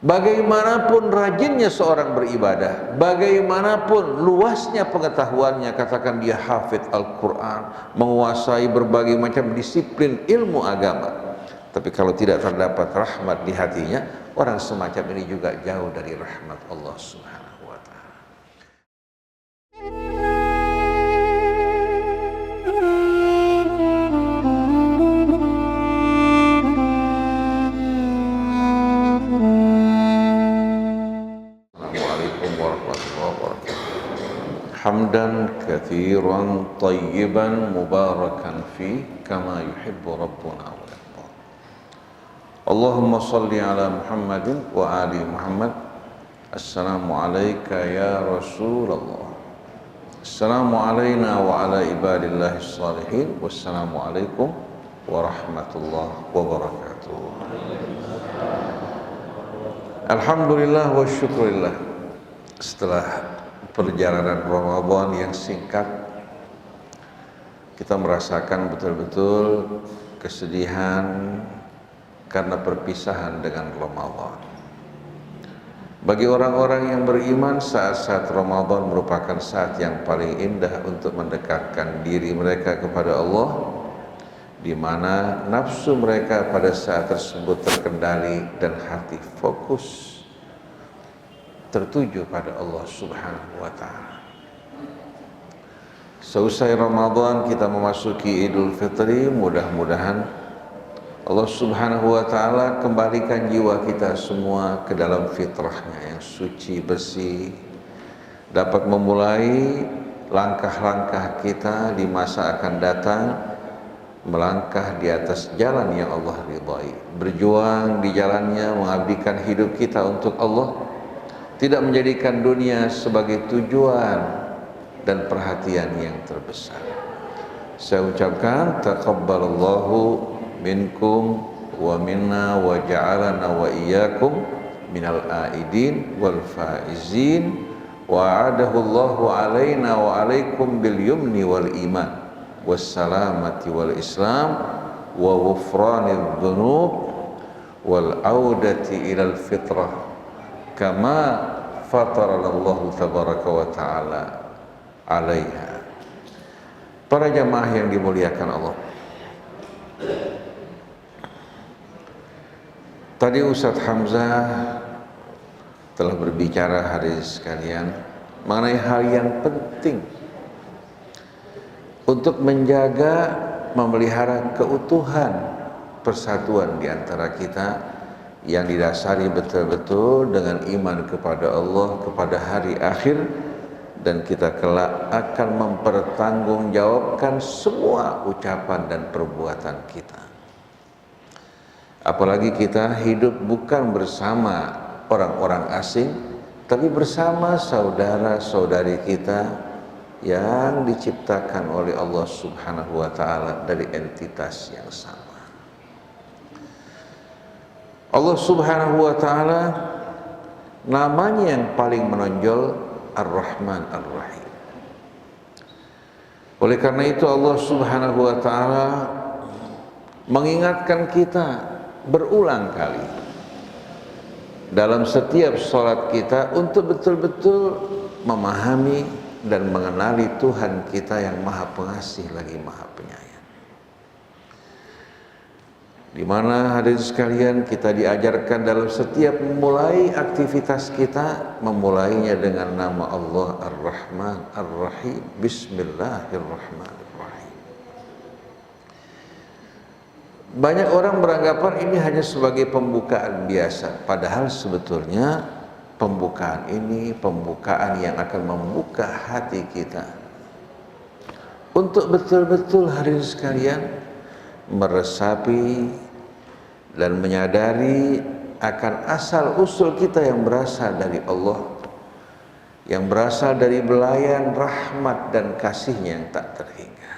Bagaimanapun rajinnya seorang beribadah, bagaimanapun luasnya pengetahuannya, katakan dia hafidz Al-Quran, menguasai berbagai macam disiplin ilmu agama, tapi kalau tidak terdapat rahmat di hatinya, orang semacam ini juga jauh dari rahmat Allah Subhanahu wa ta'ala. Hamdan katsiran tayyiban mubarakan fi kama yuhibbu rabbuna wa yarda. Allahumma salli ala Muhammadin wa ali Muhammad. Assalamu alayka ya Rasulullah. Assalamu alayna wa ala ibadillahi salihin. Wassalamu alaikum warahmatullahi wabarakatuh. Alhamdulillah wa syukurillah. Setelah perjalanan Ramadan yang singkat, kita merasakan betul-betul kesedihan karena perpisahan dengan Ramadan. Bagi orang-orang yang beriman, saat-saat Ramadan merupakan saat yang paling indah untuk mendekatkan diri mereka kepada Allah, di mana nafsu mereka pada saat tersebut terkendali dan hati fokus tertuju pada Allah Subhanahu wa ta'ala. Seusai Ramadan kita memasuki Idul Fitri, mudah-mudahan Allah Subhanahu wa ta'ala kembalikan jiwa kita semua ke dalam fitrahnya yang suci bersih, dapat memulai langkah-langkah kita di masa akan datang, melangkah di atas jalan yang Allah ridhai, berjuang di jalannya, mengabdikan hidup kita untuk Allah, tidak menjadikan dunia sebagai tujuan dan perhatian yang terbesar. Saya ucapkan taqabbalallahu minkum wa minna wa ja'alana wa iyyakum minal aidin wal faizin wa a'adahu Allahu alaina wa alaikum bil yumni wal iman was salamati wal islam wa ghufranidz dzunub wal audati ilal fitrah kama fatarallahu tabaraka wa ta'ala alaiha. Para jamaah yang dimuliakan Allah, tadi Ustadz Hamzah telah berbicara hadirin sekalian mengenai hal yang penting untuk menjaga, memelihara keutuhan persatuan di antara kita yang didasari betul-betul dengan iman kepada Allah, kepada hari akhir, dan kita kelak akan mempertanggungjawabkan semua ucapan dan perbuatan kita. Apalagi kita hidup bukan bersama orang-orang asing, tapi bersama saudara-saudari kita yang diciptakan oleh Allah Subhanahu wa ta'ala dari entitas yang sama. Allah Subhanahu wa ta'ala namanya yang paling menonjol Ar-Rahman Ar-Rahim. Oleh karena itu Allah Subhanahu wa ta'ala mengingatkan kita berulang kali dalam setiap sholat kita untuk betul-betul memahami dan mengenali Tuhan kita yang Maha Pengasih lagi Maha Penyayang. Di mana hadirin sekalian kita diajarkan dalam setiap memulai aktivitas kita, memulainya dengan nama Allah Ar-Rahman Ar-Rahim. Bismillahirrahmanirrahim. Banyak orang beranggapan ini hanya sebagai pembukaan biasa, padahal sebetulnya pembukaan ini pembukaan yang akan membuka hati kita untuk betul-betul hadirin sekalian meresapi dan menyadari akan asal-usul kita yang berasal dari Allah, yang berasal dari belayan rahmat dan kasih-Nya yang tak terhingga.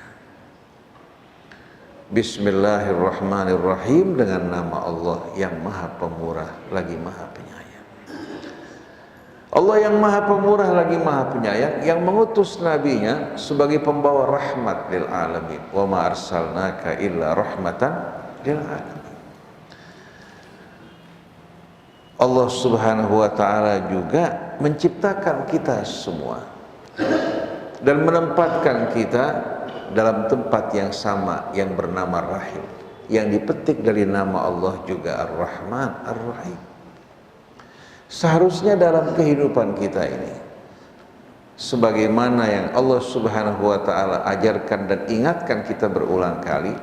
Bismillahirrahmanirrahim, dengan nama Allah yang Maha Pemurah lagi Maha Penyayang. Allah yang Maha Pemurah lagi Maha Penyayang yang mengutus nabinya sebagai pembawa rahmat lil alamin. Wa ma arsalnaka illa rahmatan lil alamin. Allah Subhanahu wa Ta'ala juga menciptakan kita semua dan menempatkan kita dalam tempat yang sama yang bernama Rahim, yang dipetik dari nama Allah juga Ar-Rahman Ar-Rahim. Seharusnya dalam kehidupan kita ini, sebagaimana yang Allah Subhanahu wa Ta'ala ajarkan dan ingatkan kita berulang kali,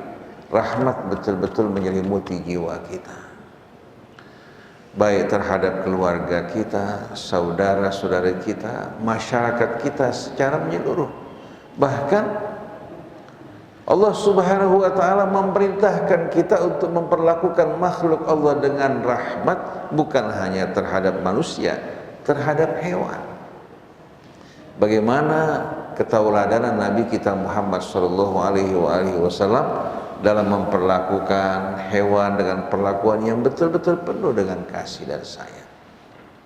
rahmat betul-betul menyelimuti jiwa kita, baik terhadap keluarga kita, saudara-saudara kita, masyarakat kita secara menyeluruh. Bahkan Allah Subhanahu wa Ta'ala memerintahkan kita untuk memperlakukan makhluk Allah dengan rahmat, bukan hanya terhadap manusia, terhadap hewan. Bagaimana ketauladanan Nabi kita Muhammad sallallahu alaihi wasallam dalam memperlakukan hewan dengan perlakuan yang betul-betul penuh dengan kasih dan sayang.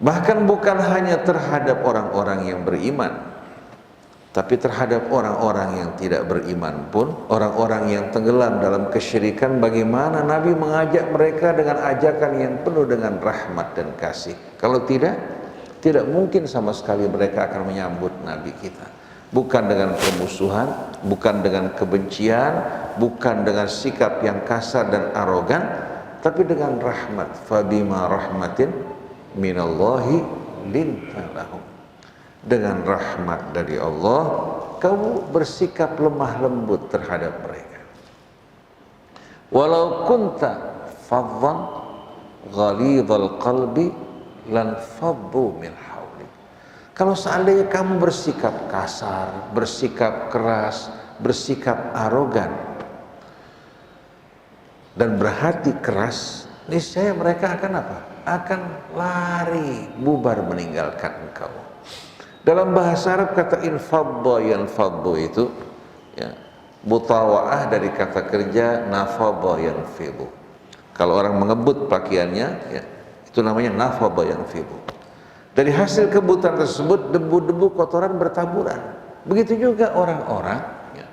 Bahkan bukan hanya terhadap orang-orang yang beriman, tapi terhadap orang-orang yang tidak beriman pun, orang-orang yang tenggelam dalam kesyirikan, bagaimana Nabi mengajak mereka dengan ajakan yang penuh dengan rahmat dan kasih. Kalau tidak mungkin sama sekali mereka akan menyambut Nabi kita. Bukan dengan permusuhan, bukan dengan kebencian, bukan dengan sikap yang kasar dan arogan, tapi dengan rahmat. Fabima rahmatin minallahi linta lahum. Dengan rahmat dari Allah, kamu bersikap lemah lembut terhadap mereka. Walau kunta faddan ghalidhal qalbi lan faddu min hawlik. Kalau seandainya kamu bersikap kasar, bersikap keras, bersikap arogan dan berhati keras, niscaya mereka akan apa? Akan lari, bubar meninggalkan engkau. Dalam bahasa Arab kata infadda yanfaddu itu ya, mutawa'ah dari kata kerja nafadha yanfidhu. Kalau orang mengebut pakaiannya ya, itu namanya nafadha yanfidhu. Dari hasil kebutan tersebut debu-debu kotoran bertaburan. Begitu juga orang-orang ya,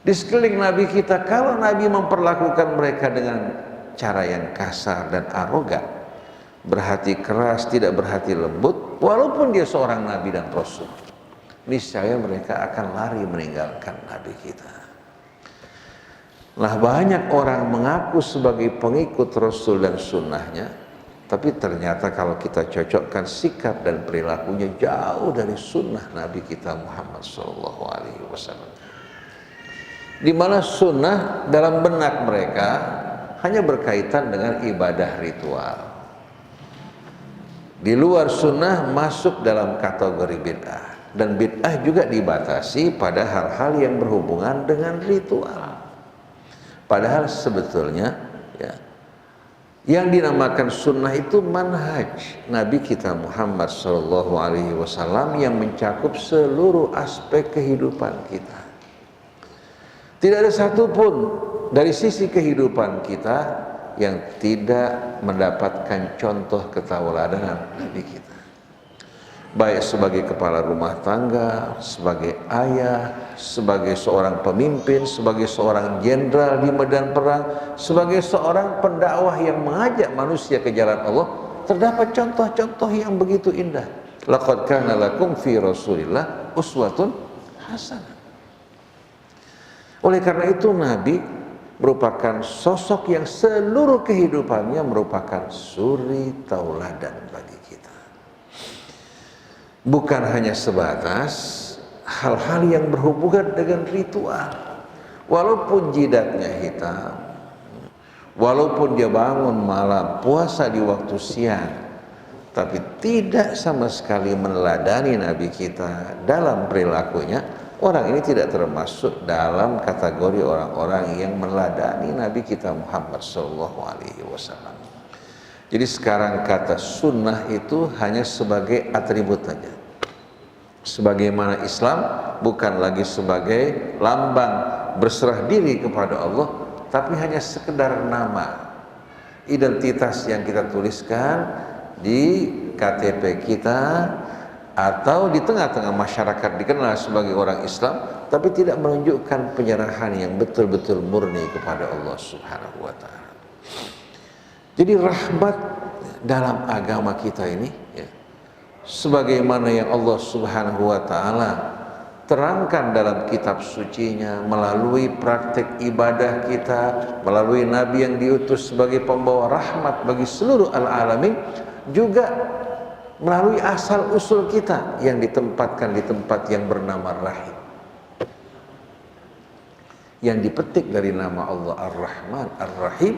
di sekeliling Nabi kita, kalau Nabi memperlakukan mereka dengan cara yang kasar dan arogan, berhati keras, tidak berhati lembut, walaupun dia seorang Nabi dan Rasul, niscaya mereka akan lari meninggalkan Nabi kita. Nah, banyak orang mengaku sebagai pengikut Rasul dan sunnahnya, tapi ternyata kalau kita cocokkan sikap dan perilakunya jauh dari sunnah Nabi kita Muhammad SAW. Di mana sunnah dalam benak mereka hanya berkaitan dengan ibadah ritual. Di luar sunnah masuk dalam kategori bid'ah, dan bid'ah juga dibatasi pada hal-hal yang berhubungan dengan ritual. Padahal sebetulnya ya, yang dinamakan sunnah itu manhaj Nabi kita Muhammad SAW yang mencakup seluruh aspek kehidupan kita. Tidak ada satupun dari sisi kehidupan kita yang tidak mendapatkan contoh ketauladanan Nabi kita, baik sebagai kepala rumah tangga, sebagai ayah, sebagai seorang pemimpin, sebagai seorang jenderal di medan perang, sebagai seorang pendakwah yang mengajak manusia ke jalan Allah. Terdapat contoh-contoh yang begitu indah. Laqad kana lakum fi Rasulillah uswatun hasanah. Oleh karena itu Nabi merupakan sosok yang seluruh kehidupannya merupakan suri tauladan bagi kita. Bukan hanya sebatas hal-hal yang berhubungan dengan ritual. Walaupun jidatnya hitam, walaupun dia bangun malam, puasa di waktu siang, tapi tidak sama sekali meneladani Nabi kita dalam perilakunya, orang ini tidak termasuk dalam kategori orang-orang yang meneladani Nabi kita Muhammad SAW. Jadi sekarang kata sunnah itu hanya sebagai atribut saja. Sebagaimana Islam bukan lagi sebagai lambang berserah diri kepada Allah, tapi hanya sekedar nama, identitas yang kita tuliskan di KTP kita, atau di tengah-tengah masyarakat dikenal sebagai orang Islam, tapi tidak menunjukkan penyerahan yang betul-betul murni kepada Allah Subhanahu wa Ta'ala. Jadi rahmat dalam agama kita ini ya, sebagaimana yang Allah Subhanahu wa taala terangkan dalam kitab sucinya melalui praktek ibadah kita, melalui nabi yang diutus sebagai pembawa rahmat bagi seluruh alamin, juga melalui asal usul kita yang ditempatkan di tempat yang bernama rahim, yang dipetik dari nama Allah Ar-Rahman Ar-Rahim.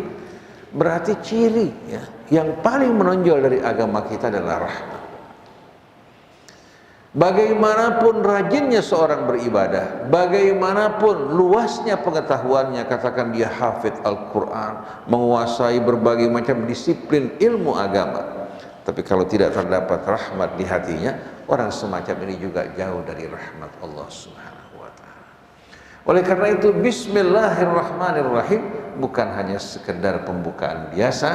Berarti ciri ya, yang paling menonjol dari agama kita adalah rahmat. Bagaimanapun rajinnya seorang beribadah, bagaimanapun luasnya pengetahuannya, katakan dia hafidz Al-Quran, menguasai berbagai macam disiplin ilmu agama, tapi kalau tidak terdapat rahmat di hatinya, orang semacam ini juga jauh dari rahmat Allah Subhanahu wa ta'ala. Oleh karena itu, Bismillahirrahmanirrahim bukan hanya sekedar pembukaan biasa,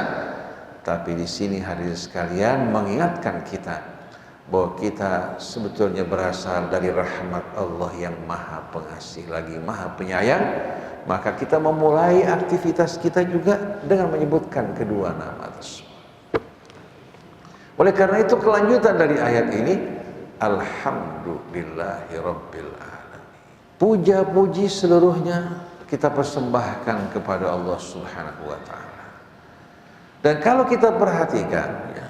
tapi di sini hadirin sekalian mengingatkan kita bahwa kita sebetulnya berasal dari rahmat Allah yang maha pengasih lagi maha penyayang. Maka kita memulai aktivitas kita juga dengan menyebutkan kedua nama tersebut. Oleh karena itu kelanjutan dari ayat ini, Alhamdulillahi Rabbil Alamin, puja-puji seluruhnya kita persembahkan kepada Allah Subhanahu wa ta'ala. Dan kalau kita perhatikan ya,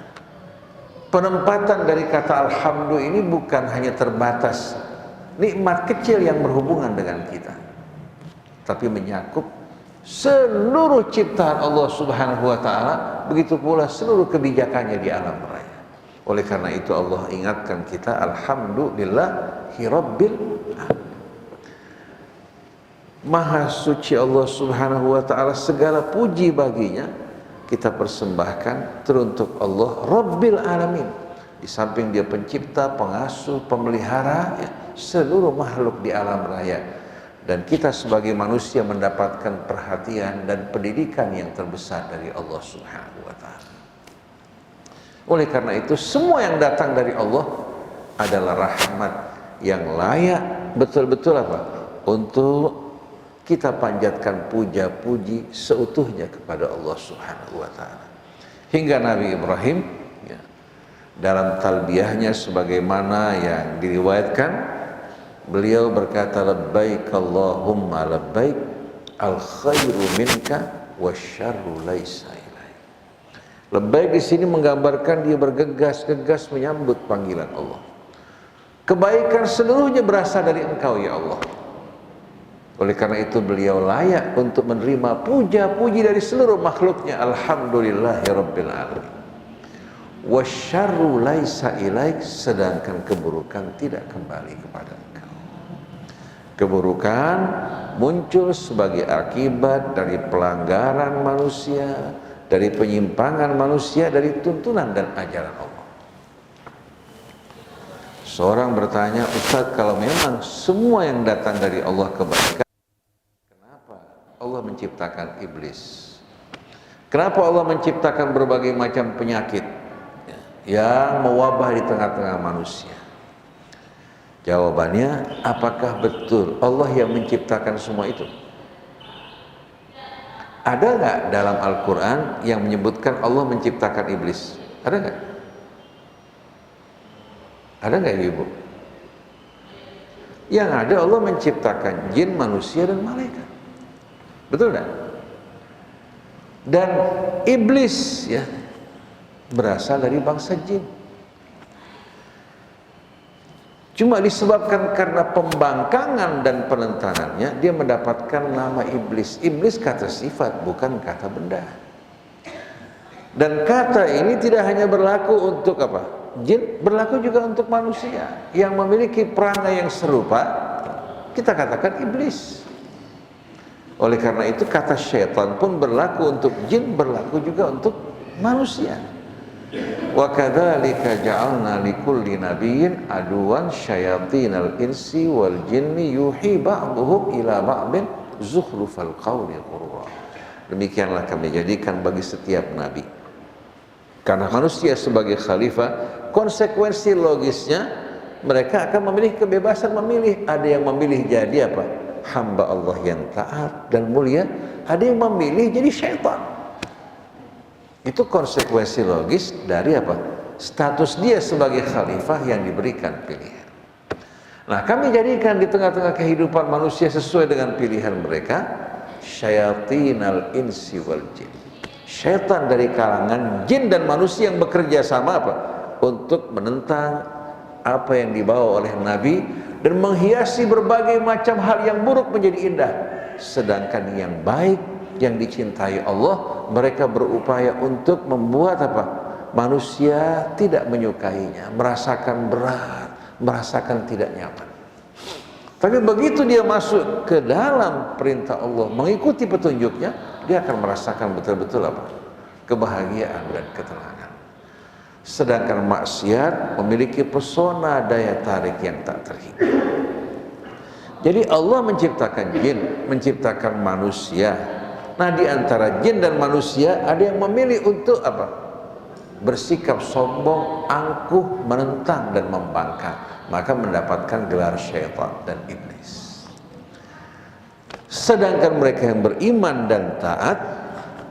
penempatan dari kata alhamdu ini bukan hanya terbatas nikmat kecil yang berhubungan dengan kita, tapi menyakup seluruh ciptaan Allah Subhanahu wa ta'ala, begitu pula seluruh kebijakannya di alam raya. Oleh karena itu Allah ingatkan kita, Alhamdulillahi Rabbil Alamin. Maha suci Allah Subhanahu wa ta'ala, segala puji baginya kita persembahkan teruntuk Allah Rabbil Alamin. Di samping dia pencipta, pengasuh, pemelihara ya, seluruh makhluk di alam raya, dan kita sebagai manusia mendapatkan perhatian dan pendidikan yang terbesar dari Allah Subhanahu wa ta'ala. Oleh karena itu semua yang datang dari Allah adalah rahmat yang layak betul-betul apa? Untuk kita panjatkan puja-puji seutuhnya kepada Allah Subhanahu wa ta'ala. Hingga Nabi Ibrahim ya, dalam talbiyahnya sebagaimana yang diriwayatkan, beliau berkata, labbaik Allahumma labbaik, al khairu minka wasyarru laisa ilaik. Labbaik di sini menggambarkan dia bergegas-gegas menyambut panggilan Allah. Kebaikan seluruhnya berasal dari Engkau ya Allah. Oleh karena itu beliau layak untuk menerima puja-puji dari seluruh makhluknya. Alhamdulillahi Rabbil Alamin. Wasyarru laisa ilaik, sedangkan keburukan tidak kembali kepada Engkau. Keburukan muncul sebagai akibat dari pelanggaran manusia, dari penyimpangan manusia dari tuntunan dan ajaran Allah. Seorang bertanya, Ustaz, kalau memang semua yang datang dari Allah kebaikan, Allah menciptakan iblis? Kenapa Allah menciptakan berbagai macam penyakit yang mewabah di tengah-tengah manusia? Jawabannya, apakah betul Allah yang menciptakan semua itu? Ada nggak dalam Al-Quran yang menyebutkan Allah menciptakan iblis? Ada nggak? Ada nggak Ibu? Yang ada Allah menciptakan jin, manusia, dan malaikat. Betul tak? Dan iblis ya berasal dari bangsa jin. Cuma disebabkan karena pembangkangan dan penentangannya, dia mendapatkan nama iblis. Iblis kata sifat, bukan kata benda. Dan kata ini tidak hanya berlaku untuk apa? Jin, berlaku juga untuk manusia yang memiliki perangai yang serupa. Kita katakan iblis. Oleh karena itu kata syaitan pun berlaku untuk jin, berlaku juga untuk manusia. Wa kadzalika ja'alna likulli nabiyyin aduwan syayatinal insi wal jinni yuhi ba'dhum ila ba'din zukhrufal qawli ghurura. Demikianlah kami jadikan bagi setiap nabi. Karena manusia sebagai khalifah, konsekuensi logisnya mereka akan memilih kebebasan memilih. Ada yang memilih jadi apa? Hamba Allah yang taat dan mulia. Ada yang memilih jadi syaitan. Itu konsekuensi logis dari apa? Status dia sebagai khalifah yang diberikan pilihan. Nah, kami jadikan di tengah-tengah kehidupan manusia sesuai dengan pilihan mereka, syayatinal insi wal jin. Syaitan dari kalangan jin dan manusia yang bekerja sama apa? Untuk menentang apa yang dibawa oleh Nabi dan menghiasi berbagai macam hal yang buruk menjadi indah. Sedangkan yang baik, yang dicintai Allah, mereka berupaya untuk membuat apa? Manusia tidak menyukainya, merasakan berat, merasakan tidak nyaman. Tapi begitu dia masuk ke dalam perintah Allah, mengikuti petunjuknya, dia akan merasakan betul-betul apa? Kebahagiaan dan ketenangan. Sedangkan maksiat memiliki pesona daya tarik yang tak terhingga. Jadi Allah menciptakan jin, menciptakan manusia. Nah, di antara jin dan manusia ada yang memilih untuk apa? Bersikap sombong, angkuh, menentang dan membangkang, maka mendapatkan gelar syaitan dan iblis. Sedangkan mereka yang beriman dan taat,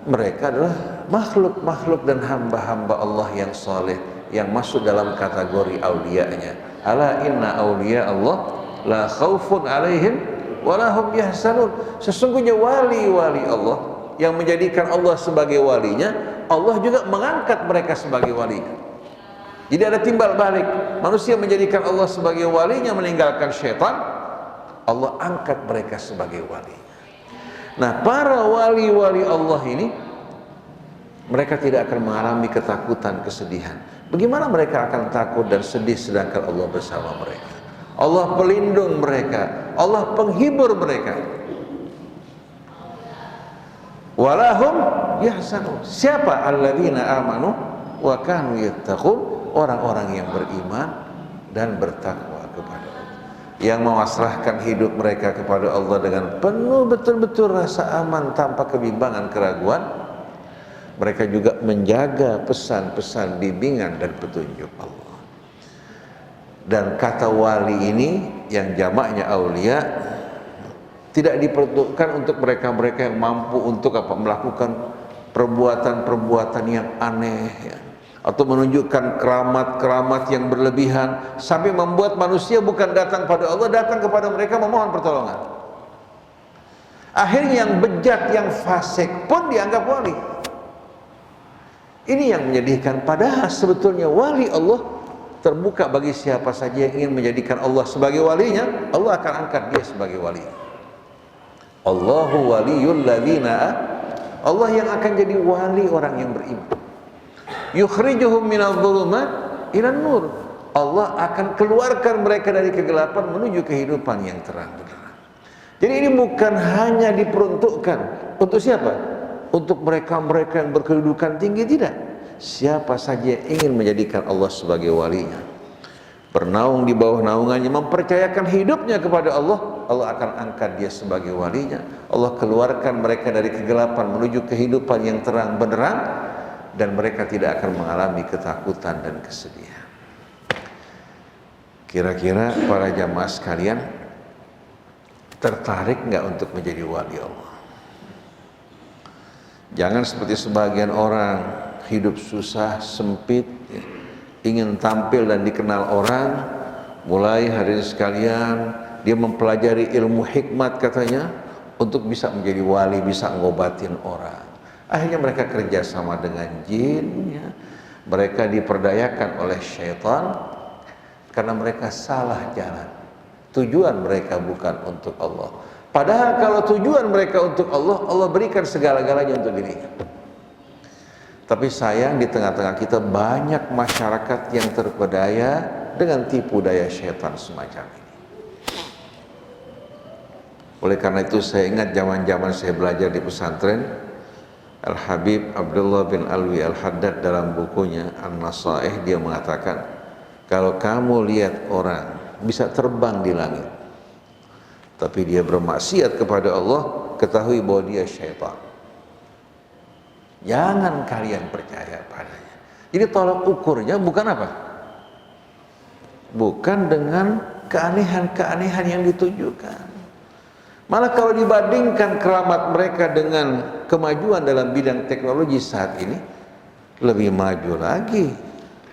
mereka adalah makhluk-makhluk dan hamba-hamba Allah yang soleh, yang masuk dalam kategori aulianya. Ala inna auliya Allah la khaufun alaihim walahum yahsanun. Sesungguhnya wali-wali Allah yang menjadikan Allah sebagai walinya, Allah juga mengangkat mereka sebagai walinya. Jadi ada timbal balik. Manusia menjadikan Allah sebagai walinya, meninggalkan syaitan, Allah angkat mereka sebagai wali. Nah, para wali-wali Allah ini, mereka tidak akan mengalami ketakutan, kesedihan. Bagaimana mereka akan takut dan sedih sedangkan Allah bersama mereka? Allah pelindung mereka, Allah penghibur mereka. Walahum yahsanun. Siapa alladzina amanu wa kanu yattaqun? Orang-orang yang beriman dan bertakwa kepada Allah, yang memasrahkan hidup mereka kepada Allah dengan penuh betul-betul rasa aman tanpa kebimbangan, keraguan. Mereka juga menjaga pesan-pesan bimbingan dan petunjuk Allah. Dan kata wali ini yang jamaknya aulia tidak diperuntukkan untuk mereka-mereka yang mampu untuk apa? Melakukan perbuatan-perbuatan yang aneh ya, atau menunjukkan keramat-keramat yang berlebihan sampai membuat manusia bukan datang pada Allah, datang kepada mereka memohon pertolongan. Akhirnya yang bejat, yang fasik pun dianggap wali. Ini yang menyedihkan. Padahal sebetulnya wali Allah terbuka bagi siapa saja yang ingin menjadikan Allah sebagai walinya, Allah akan angkat dia sebagai wali. Allahu waliyul ladzina, Allah yang akan jadi wali orang yang beriman. Yukhrijuhum minadh dhulumat ilan nur. Allah akan keluarkan mereka dari kegelapan menuju kehidupan yang terang benderang. Jadi ini bukan hanya diperuntukkan untuk siapa? Untuk mereka-mereka yang berkedudukan tinggi, tidak. Siapa saja yang ingin menjadikan Allah sebagai walinya, bernaung di bawah naungannya, mempercayakan hidupnya kepada Allah, Allah akan angkat dia sebagai walinya. Allah keluarkan mereka dari kegelapan menuju kehidupan yang terang benderang, dan mereka tidak akan mengalami ketakutan dan kesedihan. Kira-kira para jamaah sekalian tertarik nggak untuk menjadi wali Allah? Jangan seperti sebagian orang hidup susah, sempit, ya, ingin tampil dan dikenal orang. Mulai hari ini sekalian dia mempelajari ilmu hikmat katanya untuk bisa menjadi wali, bisa ngobatin orang. Akhirnya mereka kerjasama dengan jin ya. Mereka diperdayakan oleh syaitan karena mereka salah jalan. Tujuan mereka bukan untuk Allah. Padahal kalau tujuan mereka untuk Allah, Allah berikan segala-galanya untuk dirinya. Tapi sayang di tengah-tengah kita banyak masyarakat yang terpedaya dengan tipu daya syaitan semacam ini. Oleh karena itu saya ingat zaman-zaman saya belajar di pesantren, Al-Habib Abdullah bin Alwi Al-Haddad dalam bukunya An-Nasaih, dia mengatakan, kalau kamu lihat orang bisa terbang di langit tapi dia bermaksiat kepada Allah, ketahui bahwa dia syaitan. Jangan kalian percaya padanya. Jadi tolak ukurnya bukan apa? Bukan dengan keanehan-keanehan yang ditunjukkan. Malah kalau dibandingkan keramat mereka dengan kemajuan dalam bidang teknologi saat ini, lebih maju lagi.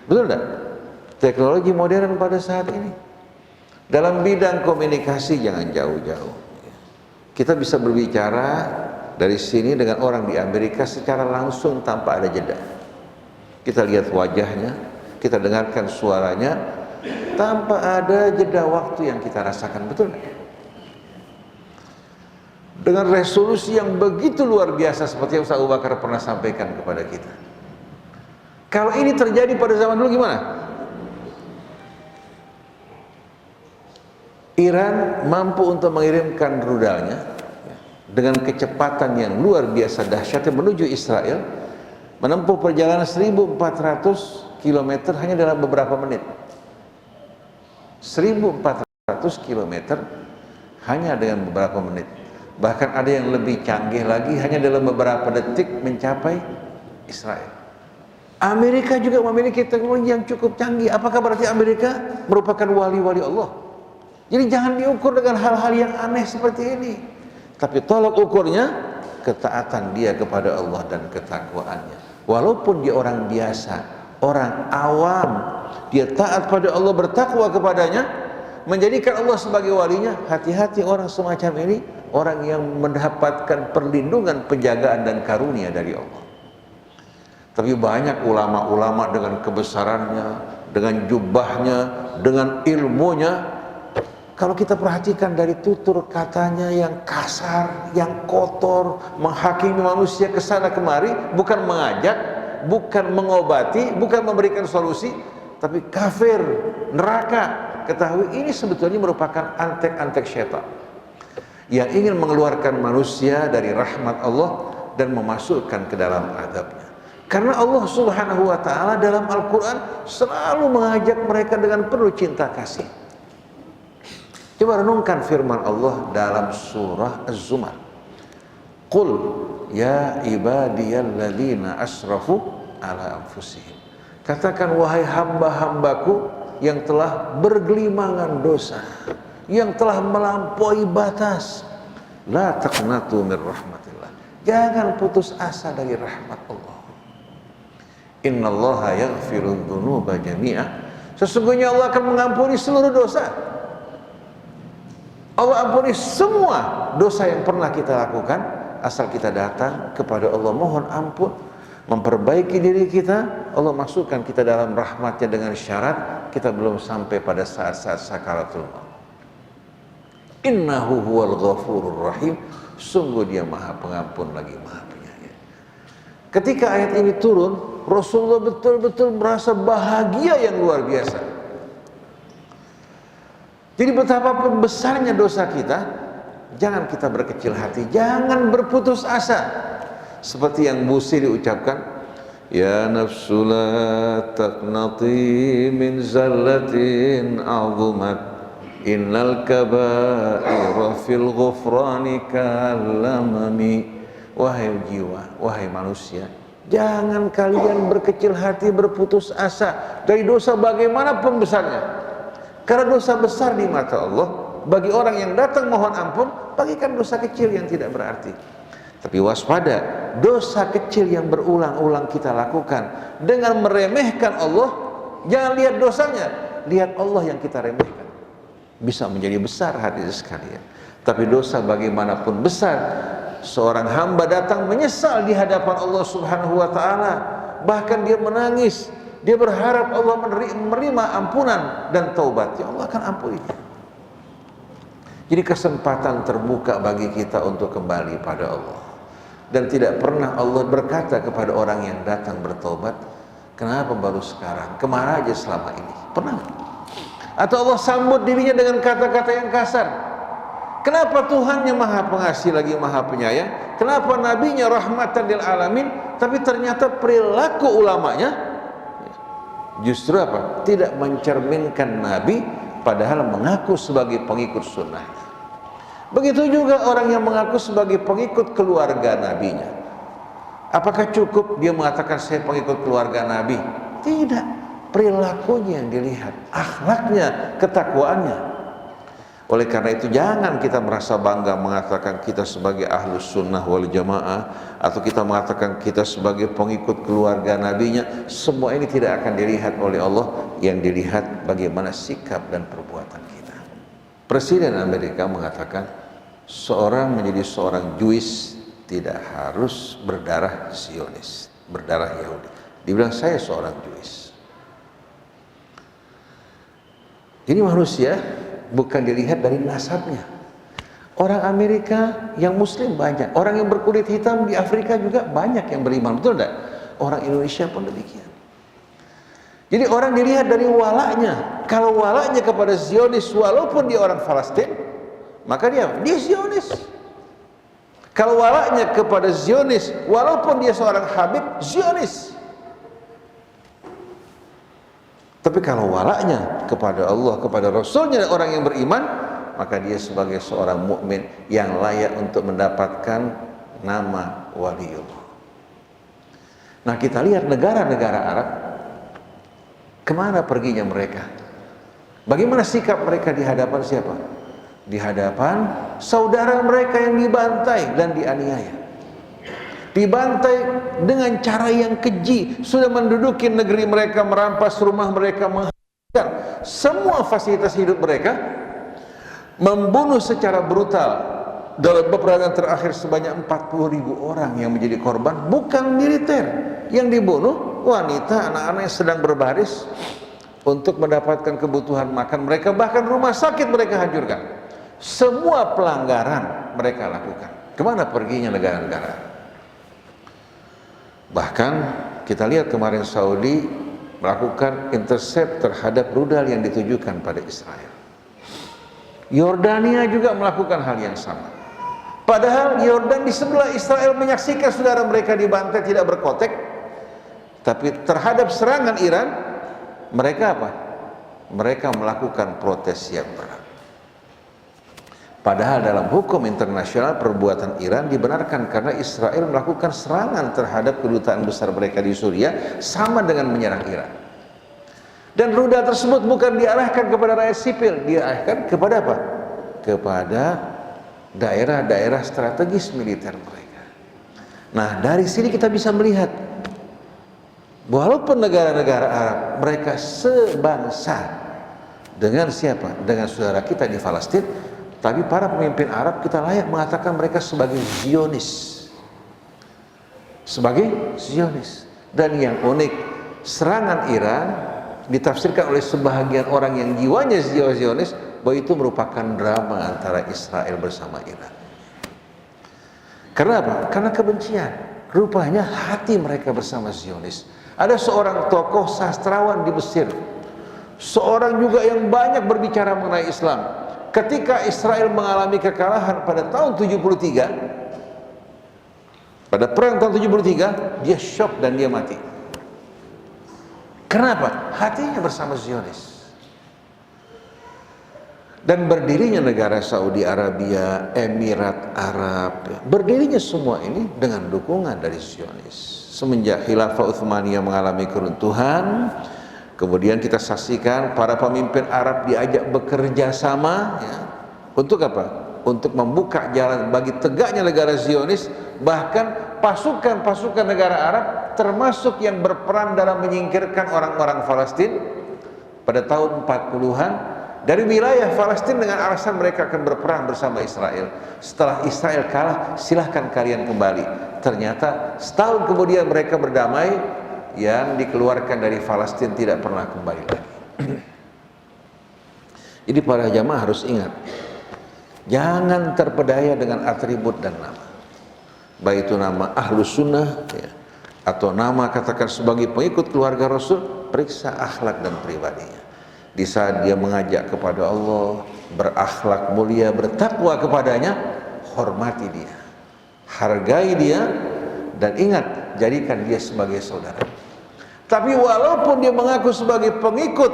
Betul tidak? Teknologi modern pada saat ini. Dalam bidang komunikasi jangan jauh-jauh. Kita bisa berbicara dari sini dengan orang di Amerika secara langsung tanpa ada jeda. Kita lihat wajahnya, kita dengarkan suaranya tanpa ada jeda waktu yang kita rasakan. Betul tidak? Dengan resolusi yang begitu luar biasa seperti yang Ustaz Abu Bakar pernah sampaikan kepada kita. Kalau ini terjadi pada zaman dulu gimana? Iran mampu untuk mengirimkan rudalnya dengan kecepatan yang luar biasa dahsyatnya menuju Israel, menempuh perjalanan 1400 km hanya dalam beberapa menit. 1400 km hanya dengan beberapa menit. Bahkan ada yang lebih canggih lagi, hanya dalam beberapa detik mencapai Israel. Amerika juga memiliki teknologi yang cukup canggih. Apakah berarti Amerika merupakan wali-wali Allah? Jadi jangan diukur dengan hal-hal yang aneh seperti ini. Tapi tolak ukurnya ketaatan dia kepada Allah dan ketakwaannya. Walaupun dia orang biasa, orang awam, dia taat pada Allah, bertakwa kepadanya, menjadikan Allah sebagai walinya. Hati-hati orang semacam ini, orang yang mendapatkan perlindungan, penjagaan dan karunia dari Allah. Tapi banyak ulama-ulama dengan kebesarannya, dengan jubahnya, dengan ilmunya, kalau kita perhatikan dari tutur katanya yang kasar, yang kotor, menghakimi manusia ke sana kemari, bukan mengajak, bukan mengobati, bukan memberikan solusi, tapi kafir, neraka. Ketahui ini sebetulnya merupakan antek-antek syaitan yang ingin mengeluarkan manusia dari rahmat Allah dan memasukkan ke dalam azabnya. Karena Allah Subhanahu wa ta'ala dalam Al-Quran selalu mengajak mereka dengan penuh cinta kasih. Coba renungkan firman Allah dalam surah Az-Zumar. Qul ya ibadiyalladzina asrafu ala anfusihim. Katakan wahai hamba-hambaku yang telah bergelimangan dosa, yang telah melampaui batas. La taqnatu min rahmatillah. Jangan putus asa dari rahmat Allah. Innallaha yaghfiru dzunuba jami'a. Sesungguhnya Allah akan mengampuni seluruh dosa. Allah ampuni semua dosa yang pernah kita lakukan asal kita datang kepada Allah mohon ampun, memperbaiki diri kita. Allah masukkan kita dalam rahmatnya dengan syarat kita belum sampai pada saat-saat sakaratul maut. Innahu huwal ghafurur rahim. Sungguh dia maha pengampun lagi maha penyayang. Ketika ayat ini turun, Rasulullah betul-betul merasa bahagia yang luar biasa. Jadi betapapun besarnya dosa kita, jangan kita berkecil hati, jangan berputus asa. Seperti yang Busiri ucapkan, ya nafsu la taqnati min zallatin azumat, innal kabaira fil ghufrani kalamami. Wahai jiwa, wahai manusia, jangan kalian berkecil hati, berputus asa dari dosa bagaimanapun besarnya. Karena dosa besar di mata Allah, bagi orang yang datang mohon ampun, bagikan dosa kecil yang tidak berarti. Tapi waspada, dosa kecil yang berulang-ulang kita lakukan dengan meremehkan Allah, jangan lihat dosanya, lihat Allah yang kita remehkan. Bisa menjadi besar hadirin sekalian. Tapi dosa bagaimanapun besar, seorang hamba datang menyesal di hadapan Allah Subhanahu wa ta'ala, bahkan dia menangis, dia berharap Allah menerima ampunan dan taubat, ya Allah akan ampuni. Jadi kesempatan terbuka bagi kita untuk kembali pada Allah. Dan tidak pernah Allah berkata kepada orang yang datang bertobat, kenapa baru sekarang, kemana aja selama ini, pernah? Atau Allah sambut dirinya dengan kata-kata yang kasar. Kenapa Tuhannya maha pengasih lagi maha penyayang, kenapa nabinya rahmatan lil alamin, tapi ternyata perilaku ulamanya justru apa? Tidak mencerminkan Nabi, padahal mengaku sebagai pengikut sunnah. Begitu juga orang yang mengaku sebagai pengikut keluarga Nabinya. Apakah cukup dia mengatakan saya pengikut keluarga Nabi? Tidak. Perilakunya yang dilihat, akhlaknya, ketakwaannya. Oleh karena itu jangan kita merasa bangga mengatakan kita sebagai ahlus sunnah wal jamaah, atau kita mengatakan kita sebagai pengikut keluarga nabinya. Semua ini tidak akan dilihat oleh Allah, yang dilihat bagaimana sikap dan perbuatan kita. Presiden Amerika mengatakan seorang menjadi seorang Jewish tidak harus berdarah Zionis, berdarah Yahudi. Dibilang saya seorang Jewish. Ini manusia bukan dilihat dari nasabnya. Orang Amerika yang muslim banyak, orang yang berkulit hitam di Afrika juga banyak yang beriman, betul tidak? Orang Indonesia pun demikian. Jadi orang dilihat dari walaknya. Kalau walaknya kepada Zionis walaupun dia orang Palestina, maka dia Zionis. Kalau walaknya kepada Zionis walaupun dia seorang Habib, Zionis. Tapi kalau walaknya kepada Allah, kepada Rasulnya, orang yang beriman, maka dia sebagai seorang mukmin yang layak untuk mendapatkan nama waliullah. Nah, kita lihat negara-negara Arab, kemana perginya mereka? Bagaimana sikap mereka di hadapan siapa? Di hadapan saudara mereka yang dibantai dan dianiaya. Dibantai dengan cara yang keji, sudah menduduki negeri mereka, merampas rumah mereka, menghabiskan semua fasilitas hidup mereka, membunuh secara brutal. Dalam peperangan terakhir sebanyak 40.000 orang yang menjadi korban, bukan militer yang dibunuh, wanita, anak-anak yang sedang berbaris untuk mendapatkan kebutuhan makan mereka, bahkan rumah sakit mereka hancurkan. Semua pelanggaran mereka lakukan. Kemana perginya negara-negara? Bahkan kita lihat kemarin Saudi melakukan intercept terhadap rudal yang ditujukan pada Israel. Yordania juga melakukan hal yang sama. Padahal Yordan di sebelah Israel menyaksikan saudara mereka dibantai, tidak berkotek. Tapi terhadap serangan Iran, mereka apa? Mereka melakukan protes yang berat. Padahal dalam hukum internasional perbuatan Iran dibenarkan karena Israel melakukan serangan terhadap kedutaan besar mereka di Suriah sama dengan menyerang Iran. Dan rudal tersebut bukan diarahkan kepada rakyat sipil, diarahkan kepada apa? Kepada daerah-daerah strategis militer mereka. Nah, dari sini kita bisa melihat walaupun negara-negara Arab mereka sebangsa dengan siapa? Dengan saudara kita di Palestina. Tapi para pemimpin Arab kita layak mengatakan mereka sebagai Zionis. Sebagai Zionis. Dan yang unik, serangan Iran ditafsirkan oleh sebahagian orang yang jiwanya Zionis bahwa itu merupakan drama antara Israel bersama Iran. Karena apa? Karena kebencian. Rupanya hati mereka bersama Zionis. Ada seorang tokoh sastrawan di Mesir, seorang juga yang banyak berbicara mengenai Islam. Ketika Israel mengalami kekalahan pada tahun 73, pada perang tahun 73, dia syok dan dia mati. Kenapa? Hatinya bersama Zionis. Dan berdirinya negara Saudi Arabia, Emirat Arab, berdirinya semua ini dengan dukungan dari Zionis. Semenjak Khilafah Utsmaniyah mengalami keruntuhan, kemudian kita saksikan para pemimpin Arab diajak bekerja sama, ya. Untuk apa? Untuk membuka jalan bagi tegaknya negara Zionis. Bahkan pasukan-pasukan negara Arab termasuk yang berperan dalam menyingkirkan orang-orang Palestina pada tahun 40-an dari wilayah Palestina dengan alasan mereka akan berperang bersama Israel. Setelah Israel kalah, silahkan kalian kembali. Ternyata setahun kemudian mereka berdamai. Yang dikeluarkan dari Palestina tidak pernah kembali lagi. Jadi para jamaah harus ingat, jangan terpedaya dengan atribut dan nama, baik itu nama ahlus sunnah, ya, atau nama katakan sebagai pengikut keluarga Rasul. Periksa akhlak dan pribadinya. Di saat dia mengajak kepada Allah, berakhlak mulia, bertakwa kepadanya, hormati dia, hargai dia, dan ingat, jadikan dia sebagai saudara. Tapi walaupun dia mengaku sebagai pengikut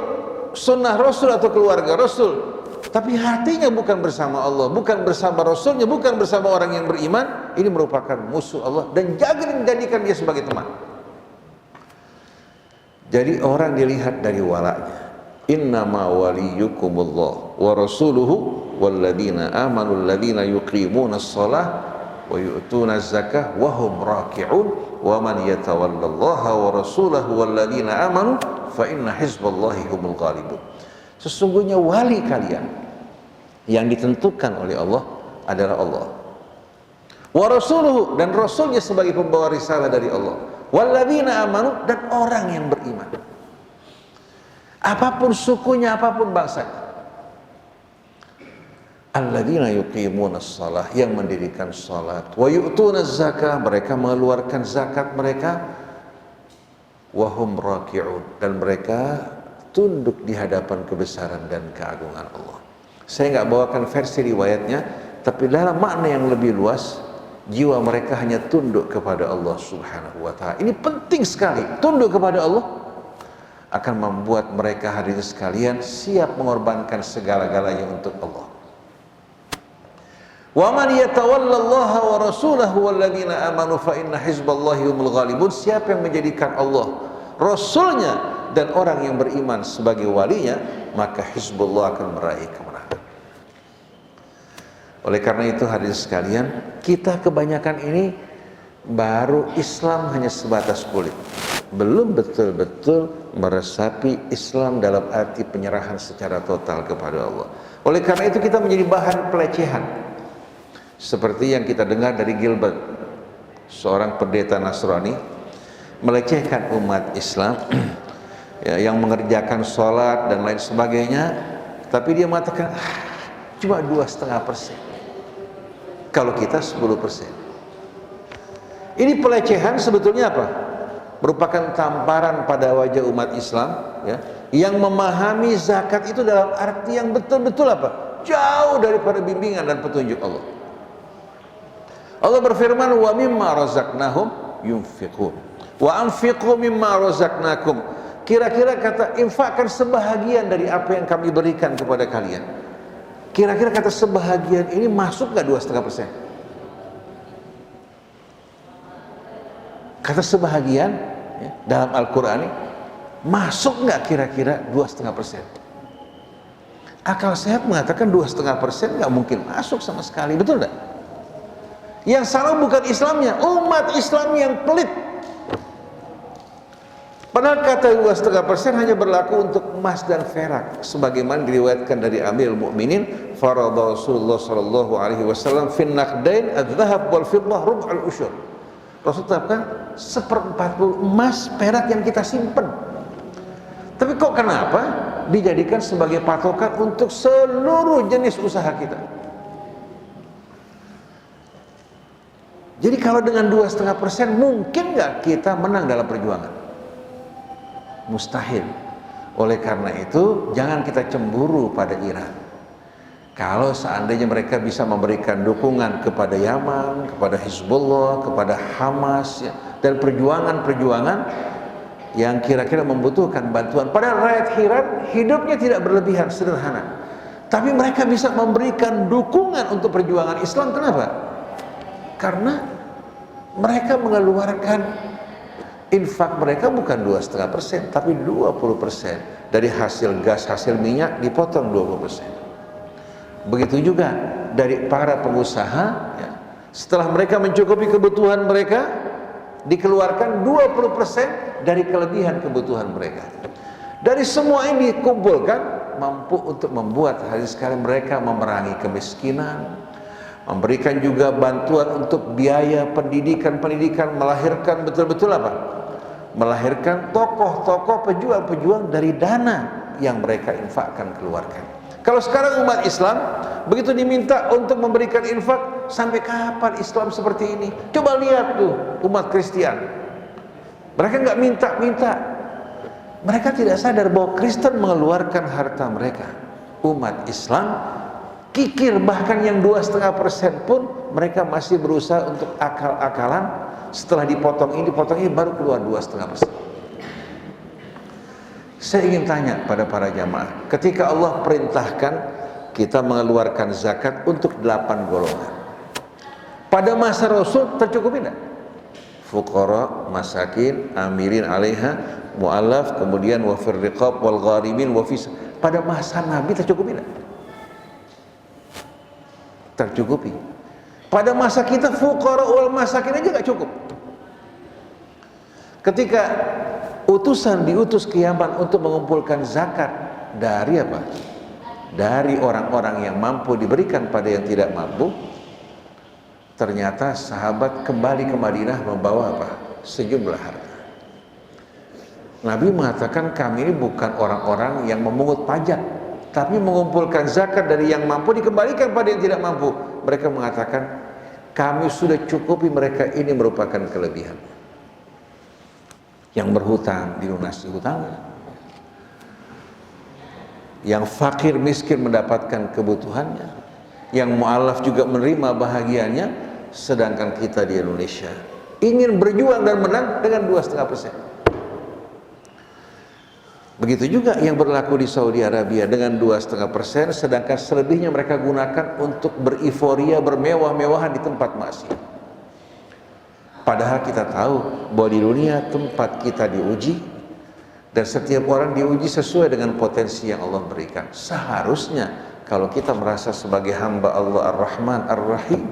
sunnah Rasul atau keluarga Rasul, tapi hatinya bukan bersama Allah, bukan bersama Rasulnya, bukan bersama orang yang beriman, ini merupakan musuh Allah dan jangan jadikan dia sebagai teman. Jadi orang dilihat dari walaknya. Innama waliyukumullah wa rasuluhu walladzina amanu alladzina yuqimunas shalah wa yu'tunaz zakah wa hum raki'un wa man yatawallallaha wa rasulahu walladzina amanu fa inna hizballahi humul ghalibun. Sesungguhnya wali kalian yang ditentukan oleh Allah adalah Allah, wa rasuluhu, dan rasulnya sebagai pembawa risalah dari Allah, walladzina amanu, dan orang yang beriman, apapun sukunya, apapun bangsanya. Alladzina yuqimunas shalah, yang mendirikan salat, wa yu'tunaz zakah, mereka mengeluarkan zakat mereka, wa hum raki'un, dan mereka tunduk di hadapan kebesaran dan keagungan Allah. Saya nggak bawakan versi riwayatnya, tapi dalam makna yang lebih luas, jiwa mereka hanya tunduk kepada Allah Subhanahu wa ta'ala. Ini penting sekali. Tunduk kepada Allah akan membuat mereka hadirin sekalian siap mengorbankan segala-galanya untuk Allah. Wa man yatawallallaha wa rasulahu walladzina amanu fa inna hizballahi humul ghalibun. Siapa yang menjadikan Allah, Rasulnya, dan orang yang beriman sebagai walinya, maka Hizbullah akan meraih kemenangan. Oleh karena itu hadirin sekalian, kita kebanyakan ini baru Islam hanya sebatas kulit, belum betul-betul meresapi Islam dalam arti penyerahan secara total kepada Allah. Oleh karena itu kita menjadi bahan pelecehan, seperti yang kita dengar dari Gilbert, seorang pendeta Nasrani, melecehkan umat Islam ya, yang mengerjakan sholat dan lain sebagainya, tapi dia mengatakan cuma 2,5%. Kalau kita 10%. Ini pelecehan sebetulnya apa? Merupakan tamparan pada wajah umat Islam ya, yang memahami zakat itu dalam arti yang betul-betul apa? Jauh daripada bimbingan dan petunjuk Allah. Allah berfirman, wa mimma razaqnahum yunfiqun wa anfiqu mimma razaqnakum. Kira-kira kata infakkan sebahagian dari apa yang kami berikan kepada kalian. Kira-kira kata sebahagian ini masuk gak 2,5%? Kata sebahagian ya, dalam Al-Quran ini masuk gak kira-kira 2,5%? Akal sehat mengatakan 2,5% gak mungkin masuk sama sekali, betul gak? Yang salah bukan Islamnya, umat Islam yang pelit. Padahal kata 2,5% hanya berlaku untuk emas dan perak, sebagaimana diriwayatkan dari Amirul Mukminin, farada Rasulullah sallallahu alaihi wasallam fin naqdain adz-dzahab wal fiddah rub'ul usyur. Rasul tetapkan 1/40 emas perak yang kita simpan. Tapi kok kenapa dijadikan sebagai patokan untuk seluruh jenis usaha kita? Jadi kalau dengan 2,5% mungkin nggak kita menang dalam perjuangan? Mustahil. Oleh karena itu jangan kita cemburu pada Iran. Kalau seandainya mereka bisa memberikan dukungan kepada Yaman, kepada Hizbullah, kepada Hamas ya, dan perjuangan-perjuangan yang kira-kira membutuhkan bantuan. Padahal rakyat Iran hidupnya tidak berlebihan, sederhana, tapi mereka bisa memberikan dukungan untuk perjuangan Islam. Kenapa? Karena mereka mengeluarkan infak mereka bukan 2,5%, tapi 20% dari hasil gas, hasil minyak dipotong 20%. Begitu juga dari para pengusaha ya, setelah mereka mencukupi kebutuhan mereka, dikeluarkan 20% dari kelebihan kebutuhan mereka. Dari semua ini dikumpulkan, mampu untuk membuat hari sekarang mereka memerangi kemiskinan, memberikan juga bantuan untuk biaya pendidikan, melahirkan betul-betul apa? Melahirkan tokoh-tokoh pejuang-pejuang dari dana yang mereka infakkan, keluarkan. Kalau sekarang umat Islam begitu diminta untuk memberikan infak, sampai kapan Islam seperti ini? Coba lihat tuh umat Kristen, mereka nggak minta-minta, mereka tidak sadar bahwa Kristen mengeluarkan harta mereka. Umat Islam kikir, bahkan yang 2,5% pun mereka masih berusaha untuk akal-akalan. Setelah dipotong ini baru keluar 2,5%. Saya ingin tanya pada para jamaah, ketika Allah perintahkan kita mengeluarkan zakat untuk 8 golongan, pada masa Rasul tercukupi tidak? Fuqara, masakin, amirin alaiha, mu'allaf, kemudian wafir riqab wal gharimin wafis. Pada masa Nabi tercukupi tidak? tercukupi. Pada masa kita fuqara'ul masakin aja gak cukup. Ketika utusan diutus ke Yaman untuk mengumpulkan zakat dari apa? Dari orang-orang yang mampu diberikan pada yang tidak mampu. Ternyata sahabat kembali ke Madinah membawa apa? Sejumlah harta. Nabi mengatakan kami ini bukan orang-orang yang memungut pajak, tapi mengumpulkan zakat dari yang mampu dikembalikan pada yang tidak mampu. Mereka mengatakan kami sudah cukupi mereka, ini merupakan kelebihan. Yang berhutang dilunasi hutangnya, yang fakir miskin mendapatkan kebutuhannya, yang mu'alaf juga menerima bahagianya, sedangkan kita di Indonesia ingin berjuang dan menang dengan 2,5%. Begitu juga yang berlaku di Saudi Arabia dengan 2,5%, sedangkan selebihnya mereka gunakan untuk beriforia, bermewah-mewahan di tempat maksiat. Padahal kita tahu bahwa di dunia tempat kita diuji, dan setiap orang diuji sesuai dengan potensi yang Allah berikan. Seharusnya kalau kita merasa sebagai hamba Allah Ar-Rahman Ar-Rahim,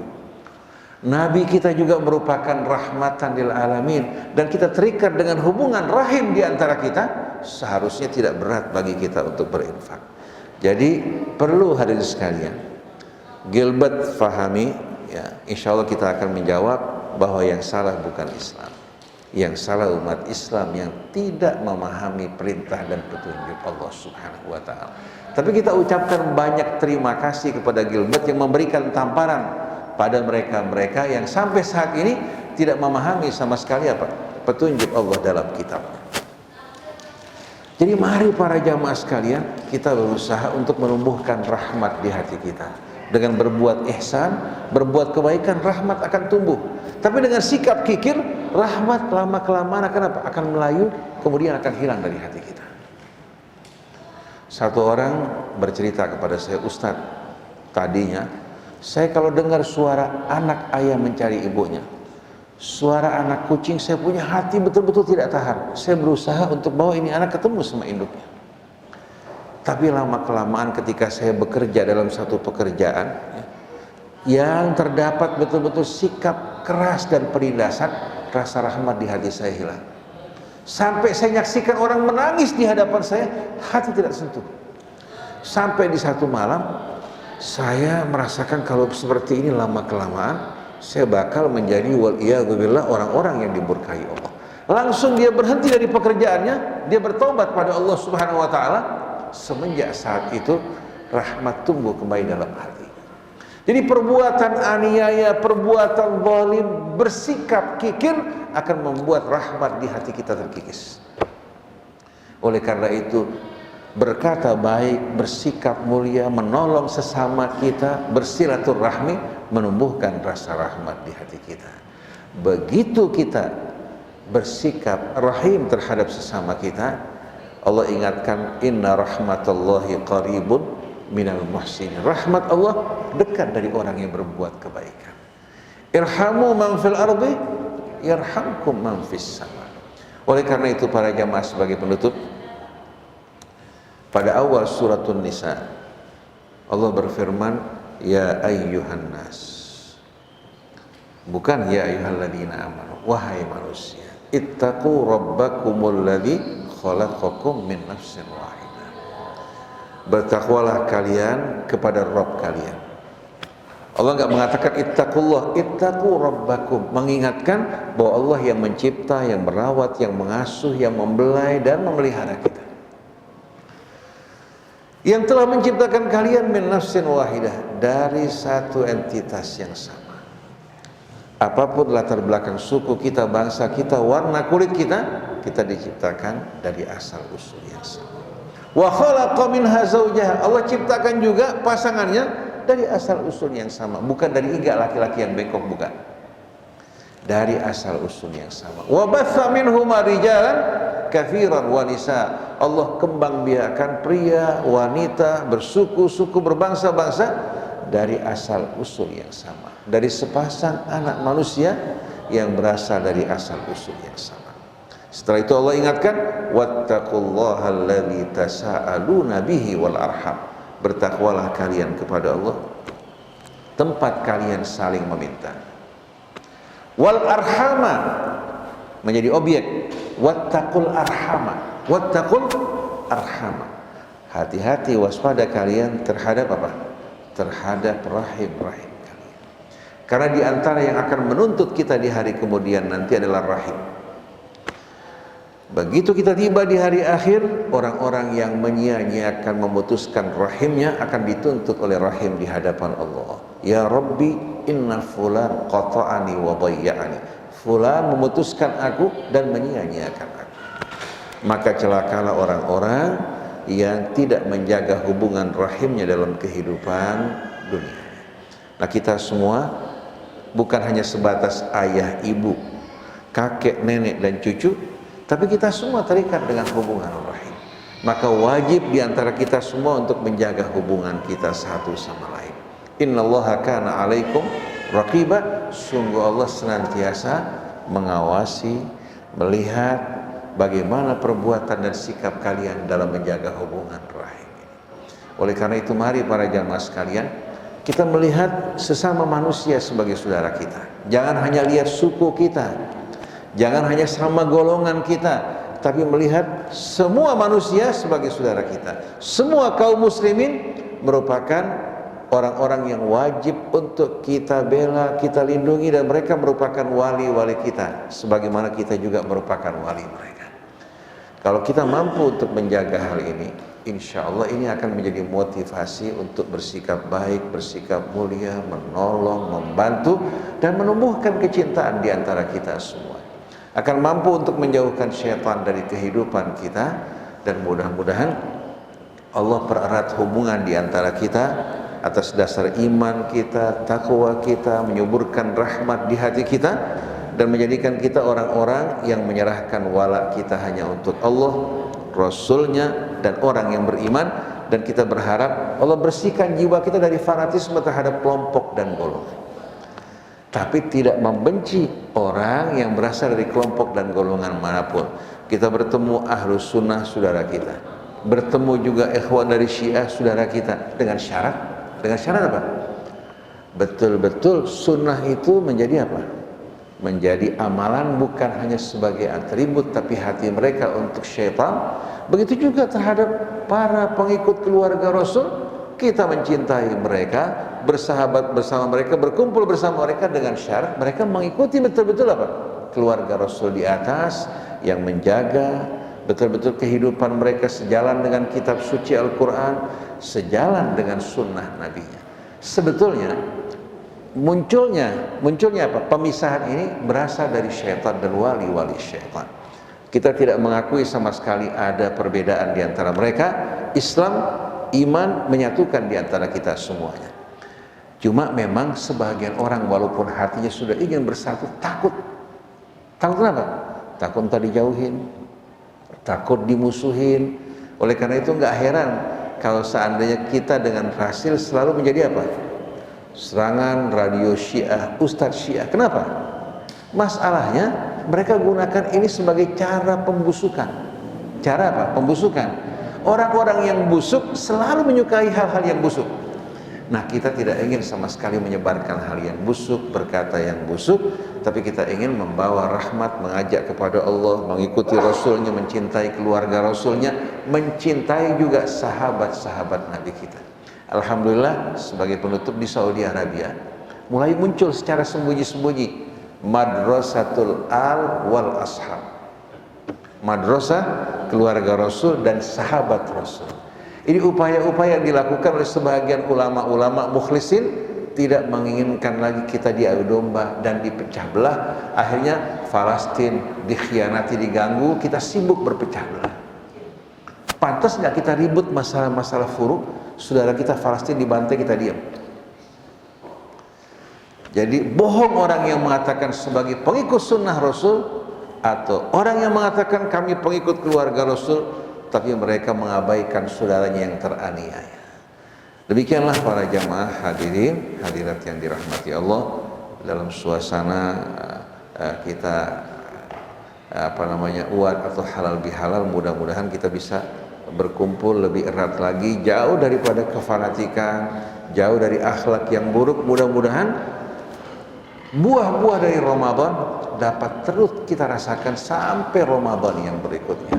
Nabi kita juga merupakan rahmatan lil alamin, dan kita terikat dengan hubungan rahim di antara kita, seharusnya tidak berat bagi kita untuk berinfak. Jadi perlu hadirin sekalian, Gilbert fahami ya, insya Allah kita akan menjawab bahwa yang salah bukan Islam, yang salah umat Islam yang tidak memahami perintah dan petunjuk Allah Subhanahu wa ta'ala. Tapi kita ucapkan banyak terima kasih kepada Gilbert yang memberikan tamparan pada mereka-mereka yang sampai saat ini tidak memahami sama sekali apa petunjuk Allah dalam kitab. Jadi mari para jamaah sekalian, kita berusaha untuk menumbuhkan rahmat di hati kita. Dengan berbuat ihsan, berbuat kebaikan, rahmat akan tumbuh. Tapi dengan sikap kikir, rahmat lama-kelamaan akan apa? Akan melayu, kemudian akan hilang dari hati kita. Satu orang bercerita kepada saya, Ustadz, tadinya saya kalau dengar suara anak ayam mencari ibunya, suara anak kucing, saya punya hati betul-betul tidak tahan. Saya berusaha untuk bawa ini anak ketemu sama induknya. Tapi lama-kelamaan ketika saya bekerja dalam satu pekerjaan yang terdapat betul-betul sikap keras dan penindasan, rasa rahmat di hati saya hilang. Sampai saya nyaksikan orang menangis di hadapan saya, hati tidak sentuh. Sampai di satu malam, saya merasakan kalau seperti ini lama-kelamaan, saya bakal menjadi waliyadzubillah orang-orang yang dimurkai Allah. Langsung dia berhenti dari pekerjaannya, dia bertobat pada Allah Subhanahu wa ta'ala. Semenjak saat itu rahmat tumbuh kembali dalam hati. Jadi perbuatan aniaya, perbuatan zalim, bersikap kikir akan membuat rahmat di hati kita terkikis. Oleh karena itu, berkata baik, bersikap mulia, menolong sesama kita, bersilaturahmi, menumbuhkan rasa rahmat di hati kita. Begitu kita bersikap rahim terhadap sesama kita, Allah ingatkan, inna rahmatallahi qaribun minal muhsinin. Rahmat Allah dekat dari orang yang berbuat kebaikan. Irhamu man fil ardi yarhamkum man fis sama. Oleh karena itu para jamaah, sebagai penutup, pada awal suratun Nisa Allah berfirman, ya ayyuhan nas, bukan ya ayyuhalladzina amanu, wahai manusia, ittaqu rabbakumul ladzi khalaqakum min nafsin wahidah. Bertakwalah kalian kepada Rabb kalian. Allah enggak mengatakan ittaqullah, ittaqu rabbakum, mengingatkan bahwa Allah yang mencipta, yang merawat, yang mengasuh, yang membelai dan memelihara kita, yang telah menciptakan kalian min nafsin wahidah, dari satu entitas yang sama. Apapun latar belakang suku kita, bangsa kita, warna kulit kita, kita diciptakan dari asal usul yang sama. Wa khalaqa minha zawjaha, Allah ciptakan juga pasangannya dari asal usul yang sama, bukan dari iga laki-laki yang bengkok, bukan. Dari asal usul yang sama. Wa batha minhuma rijalan katsiran wa nisa, Allah kembangbiakan pria, wanita, bersuku-suku, berbangsa-bangsa dari asal usul yang sama, dari sepasang anak manusia yang berasal dari asal usul yang sama. Setelah itu Allah ingatkan, wattaqullaha alladzi tasaaluna bihi wal arham, bertakwalah kalian kepada Allah tempat kalian saling meminta. Wal arhama menjadi objek, wattaqul arhama, wattaqul arhama. Hati-hati, waspada kalian terhadap apa? Terhadap rahim-rahim kalian. Karena di antara yang akan menuntut kita di hari kemudian nanti adalah rahim. Begitu kita tiba di hari akhir, orang-orang yang menyia-nyiakan memutuskan rahimnya akan dituntut oleh rahim di hadapan Allah. Ya Rabbi, inna fulan qata'ani wa dayya'ani. Fulan memutuskan aku dan menyia-nyiakan aku. Maka celakalah orang-orang yang tidak menjaga hubungan rahimnya dalam kehidupan dunia. Nah, kita semua bukan hanya sebatas ayah, ibu, kakek, nenek, dan cucu, tapi kita semua terikat dengan hubungan rahim. Maka wajib diantara kita semua untuk menjaga hubungan kita satu sama lain. Innallaha kana alaikum raqiba. Sungguh Allah senantiasa mengawasi, melihat bagaimana perbuatan dan sikap kalian dalam menjaga hubungan rahim ini. Oleh karena itu, mari para jamaah sekalian, kita melihat sesama manusia sebagai saudara kita. Jangan hanya lihat suku kita, jangan hanya sama golongan kita, tapi melihat semua manusia sebagai saudara kita. Semua kaum muslimin merupakan orang-orang yang wajib untuk kita bela, kita lindungi, dan mereka merupakan wali-wali kita, sebagaimana kita juga merupakan wali mereka. Kalau kita mampu untuk menjaga hal ini, insya Allah ini akan menjadi motivasi untuk bersikap baik, bersikap mulia, menolong, membantu, dan menumbuhkan kecintaan di antara kita semua. Akan mampu untuk menjauhkan syaitan dari kehidupan kita, dan mudah-mudahan Allah pererat hubungan di antara kita atas dasar iman kita, takwa kita, menyuburkan rahmat di hati kita, dan menjadikan kita orang-orang yang menyerahkan wala kita hanya untuk Allah, Rasulnya, dan orang yang beriman. Dan kita berharap Allah bersihkan jiwa kita dari fanatisme terhadap kelompok dan golongan, tapi tidak membenci orang yang berasal dari kelompok dan golongan manapun. Kita bertemu ahlus sunnah saudara kita, bertemu juga ikhwan dari syiah saudara kita, dengan syarat apa? Betul-betul sunnah itu menjadi apa? Menjadi amalan, bukan hanya sebagai atribut, tapi hati mereka untuk syaitan. Begitu juga terhadap para pengikut keluarga Rasul, kita mencintai mereka, bersahabat bersama mereka, berkumpul bersama mereka, dengan syarat mereka mengikuti betul-betul apa? Keluarga Rasul di atas, yang menjaga betul-betul kehidupan mereka sejalan dengan kitab suci Al-Quran, sejalan dengan sunnah Nabi-Nya. Sebetulnya munculnya apa? Pemisahan ini berasal dari syaitan dan wali-wali syaitan. Kita tidak mengakui sama sekali ada perbedaan di antara mereka. Islam, iman menyatukan di antara kita semuanya. Cuma memang sebagian orang walaupun hatinya sudah ingin bersatu, takut. Takut kenapa? Takut tadi dijauhin, takut dimusuhin. Oleh karena itu nggak heran kalau seandainya kita dengan Rasil selalu menjadi apa? Serangan radio Syiah, Ustadz Syiah. Kenapa? Masalahnya mereka gunakan ini sebagai cara pembusukan. Cara apa? Pembusukan. Orang-orang yang busuk selalu menyukai hal-hal yang busuk. Nah, kita tidak ingin sama sekali menyebarkan hal yang busuk, berkata yang busuk, tapi kita ingin membawa rahmat, mengajak kepada Allah, mengikuti Rasulnya, mencintai keluarga Rasulnya, mencintai juga sahabat-sahabat Nabi kita. Alhamdulillah, sebagai penutup, di Saudi Arabia mulai muncul secara sembunyi-sembunyi Madrasatul Al wal Ashab, madrasah keluarga Rasul dan sahabat Rasul. Ini upaya-upaya yang dilakukan oleh sebagian ulama-ulama mukhlisin, tidak menginginkan lagi kita diadu domba dan dipecah belah. Akhirnya Palestina dikhianati, diganggu, kita sibuk berpecah belah. Pantas nggak kita ribut masalah-masalah furu? Saudara kita Palestina dibantai, kita diam. Jadi bohong orang yang mengatakan sebagai pengikut sunnah Rasul, atau orang yang mengatakan kami pengikut keluarga Rasul, tapi mereka mengabaikan saudaranya yang teraniaya. Demikianlah para jamaah hadirin hadirat yang dirahmati Allah, dalam suasana kita uat atau halal bihalal, mudah-mudahan kita bisa berkumpul lebih erat lagi, jauh daripada kefanatikan, jauh dari akhlak yang buruk. Mudah-mudahan buah-buah dari Ramadan dapat terus kita rasakan sampai Ramadan yang berikutnya.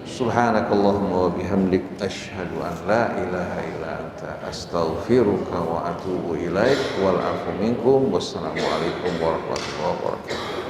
Subhanakallahumma wa bihamdik asyhadu an la ilaha illa anta astaghfiruka wa atubu ilaik wal afu minkum. Wassalamualaikum warahmatullahi wabarakatuh.